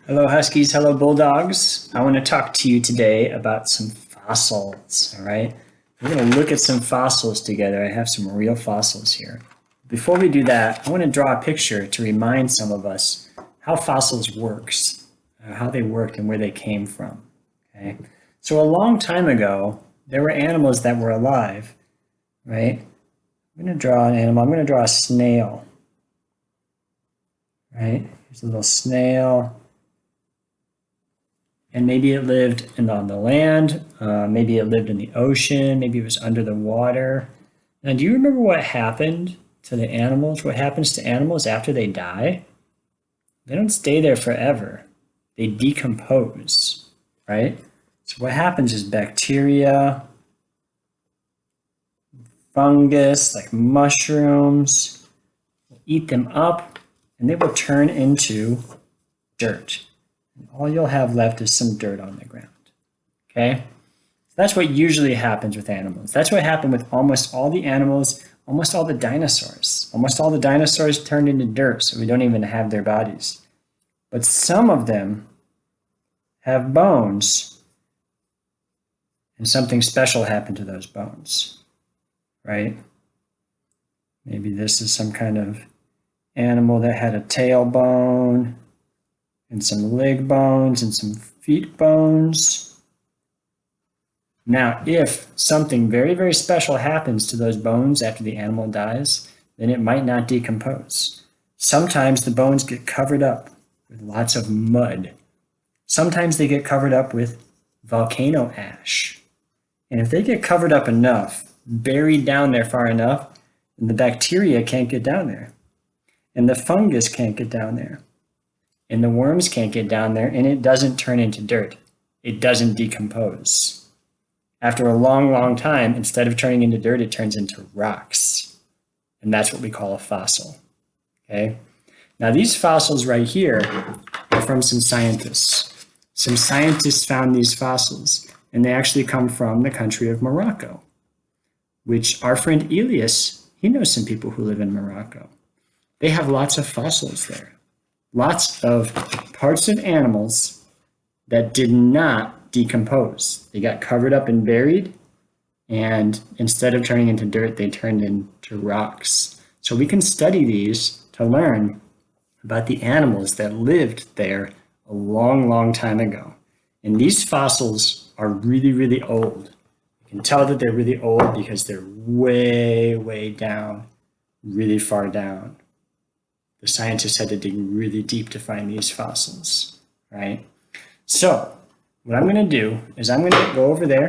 Hello, Huskies. Hello, Bulldogs. I want to talk to you today about some fossils. All right. We're going to look at some fossils together. I have some real fossils here. Before we do that, I want to draw a picture to remind some of us how fossils works, how they worked and where they came from. Okay. So a long time ago, there were animals that were alive, right? I'm going to draw an animal. I'm going to draw a snail, right? Here's a little snail. And maybe it lived on the land, maybe it lived in the ocean, maybe it was under the water. Now, do you remember what happened to the animals? What happens to animals after they die? They don't stay there forever. They decompose, right? So what happens is bacteria, fungus, like mushrooms, will eat them up, and they will turn into dirt. And all you'll have left is some dirt on the ground. Okay? So that's what usually happens with animals. That's what happened with almost all the animals, almost all the dinosaurs. Almost all the dinosaurs turned into dirt, so we don't even have their bodies. But some of them have bones, and something special happened to those bones, right? Maybe this is some kind of animal that had a tailbone, and some leg bones, and some feet bones. Now, if something very, very special happens to those bones after the animal dies, then it might not decompose. Sometimes the bones get covered up with lots of mud. Sometimes they get covered up with volcano ash. And if they get covered up enough, buried down there far enough, then the bacteria can't get down there. And the fungus can't get down there. And the worms can't get down there, and it doesn't turn into dirt. It doesn't decompose. After a long, long time, instead of turning into dirt, it turns into rocks. And that's what we call a fossil. Okay? Now, these fossils right here are from some scientists. Some scientists found these fossils, and they actually come from the country of Morocco, which our friend Elias, he knows some people who live in Morocco. They have lots of fossils there. Lots of parts of animals that did not decompose. They got covered up and buried, and instead of turning into dirt, they turned into rocks. So we can study these to learn about the animals that lived there a long, long time ago. And these fossils are really, really old. You can tell that they're really old because they're way, way down, really far down. The scientists had to dig really deep to find these fossils, right? So what I'm going to do is I'm going to go over there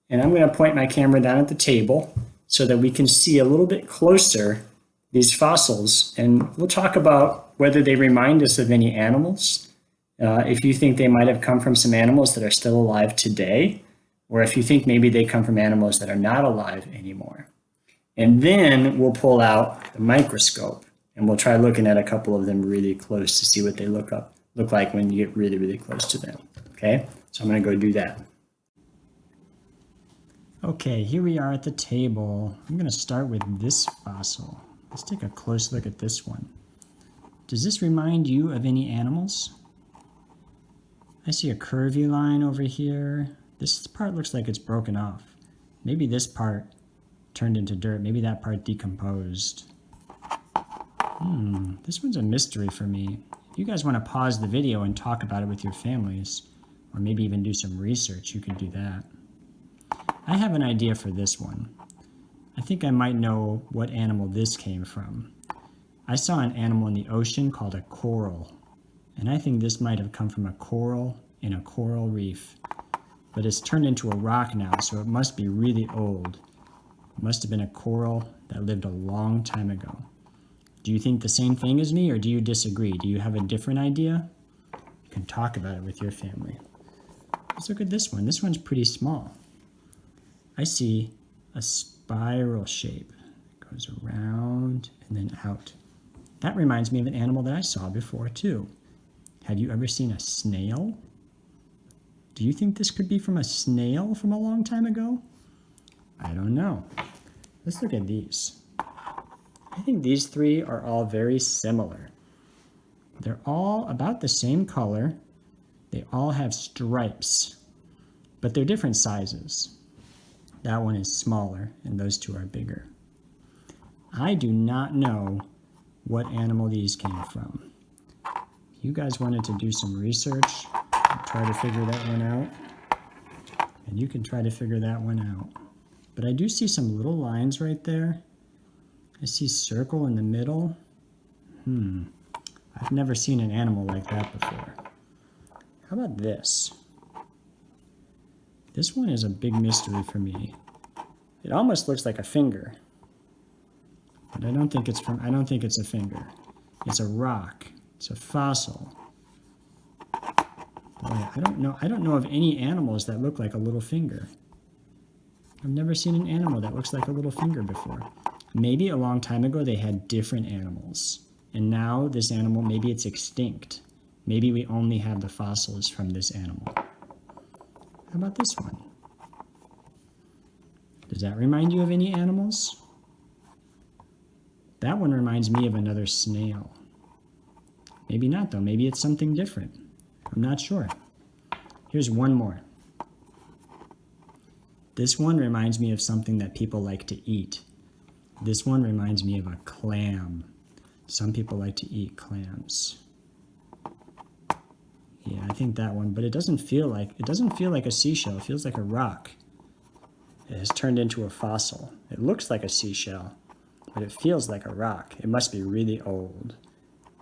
and I'm going to point my camera down at the table so that we can see a little bit closer these fossils, and we'll talk about whether they remind us of any animals, if you think they might have come from some animals that are still alive today, or if you think maybe they come from animals that are not alive anymore. And then we'll pull out the microscope and we'll try looking at a couple of them really close to see what they look like when you get really, really close to them. Okay, so I'm going to go do that. Okay, here we are at the table. I'm going to start with this fossil. Let's take a close look at this one. Does this remind you of any animals? I see a curvy line over here. This part looks like it's broken off. Maybe this part turned into dirt. Maybe that part decomposed. This one's a mystery for me. If you guys want to pause the video and talk about it with your families, or maybe even do some research, you could do that. I have an idea for this one. I think I might know what animal this came from. I saw an animal in the ocean called a coral, and I think this might have come from a coral in a coral reef. But it's turned into a rock now, so it must be really old. It must have been a coral that lived a long time ago. Do you think the same thing as me, or do you disagree? Do you have a different idea? You can talk about it with your family. Let's look at this one. This one's pretty small. I see a spiral shape. It goes around and then out. That reminds me of an animal that I saw before too. Have you ever seen a snail? Do you think this could be from a snail from a long time ago? I don't know. Let's look at these. I think these three are all very similar. They're all about the same color. They all have stripes, but they're different sizes. That one is smaller, and those two are bigger. I do not know what animal these came from. If you guys wanted to do some research and try to figure that one out, and you can try to figure that one out. But I do see some little lines right there. I see circle in the middle. I've never seen an animal like that before. How about this? This one is a big mystery for me. It almost looks like a finger, but I don't think it's a finger. It's a rock. It's a fossil. Boy, I don't know of any animals that look like a little finger. I've never seen an animal that looks like a little finger before. Maybe a long time ago they had different animals, and now this animal, maybe it's extinct. Maybe we only have the fossils from this animal. How about this one? Does that remind you of any animals? That one reminds me of another snail. Maybe not though, maybe it's something different. I'm not sure. Here's one more. This one reminds me of something that people like to eat. This one reminds me of a clam. Some people like to eat clams. Yeah, I think that one, but it doesn't feel like a seashell. It feels like a rock. It has turned into a fossil. It looks like a seashell, but it feels like a rock. It must be really old.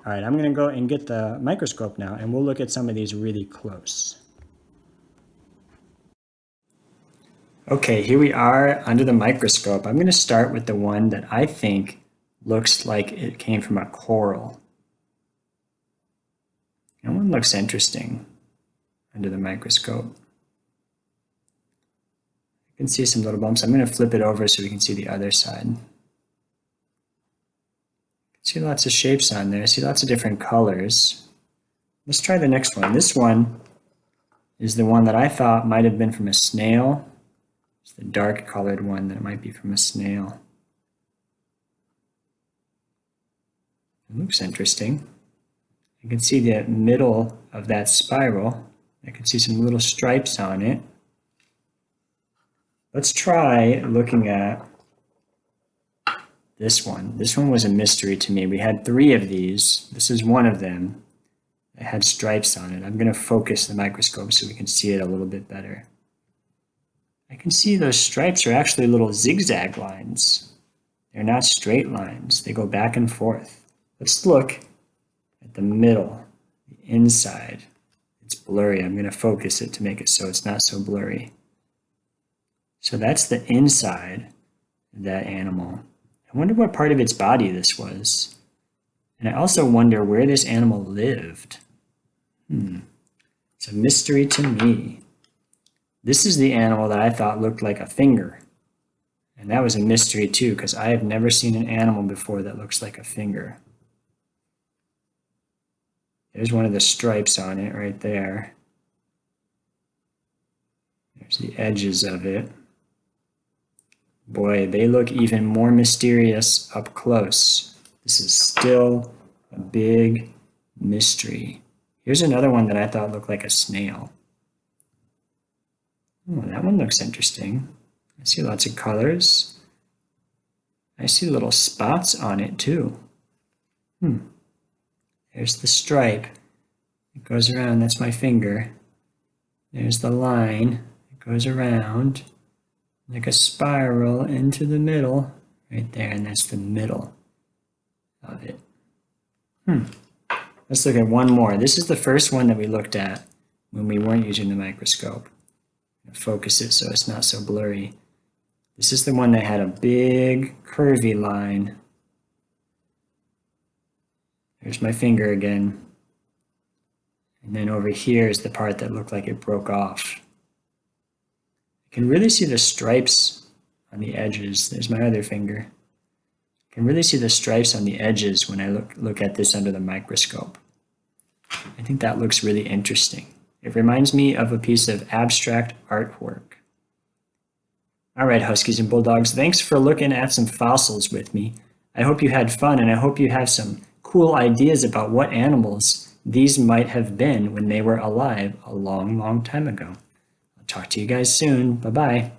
All right, I'm going to go and get the microscope now, and we'll look at some of these really close. Okay, here we are under the microscope. I'm going to start with the one that I think looks like it came from a coral. That one looks interesting under the microscope. I can see some little bumps. I'm going to flip it over so we can see the other side. See lots of shapes on there. See lots of different colors. Let's try the next one. This one is the one that I thought might have been from a snail. It's the dark colored one that might be from a snail. It looks interesting. You can see the middle of that spiral. I can see some little stripes on it. Let's try looking at this one. This one was a mystery to me. We had 3 of these. This is one of them. It had stripes on it. I'm going to focus the microscope so we can see it a little bit better. I can see those stripes are actually little zigzag lines. They're not straight lines. They go back and forth. Let's look at the middle, the inside. It's blurry. I'm going to focus it to make it so it's not so blurry. So that's the inside of that animal. I wonder what part of its body this was. And I also wonder where this animal lived. It's a mystery to me. This is the animal that I thought looked like a finger. And that was a mystery too, because I have never seen an animal before that looks like a finger. There's one of the stripes on it right there. There's the edges of it. Boy, they look even more mysterious up close. This is still a big mystery. Here's another one that I thought looked like a snail. Oh, that one looks interesting. I see lots of colors. I see little spots on it too. There's the stripe. It goes around, that's my finger. There's the line. It goes around like a spiral into the middle right there, and that's the middle of it. Let's look at one more. This is the first one that we looked at when we weren't using the microscope. Focus it so it's not so blurry. This is the one that had a big curvy line. There's my finger again. And then over here is the part that looked like it broke off. I can really see the stripes on the edges. There's my other finger. I can really see the stripes on the edges when I look at this under the microscope. I think that looks really interesting. It reminds me of a piece of abstract artwork. All right, Huskies and Bulldogs, thanks for looking at some fossils with me. I hope you had fun, and I hope you have some cool ideas about what animals these might have been when they were alive a long, long time ago. I'll talk to you guys soon. Bye-bye.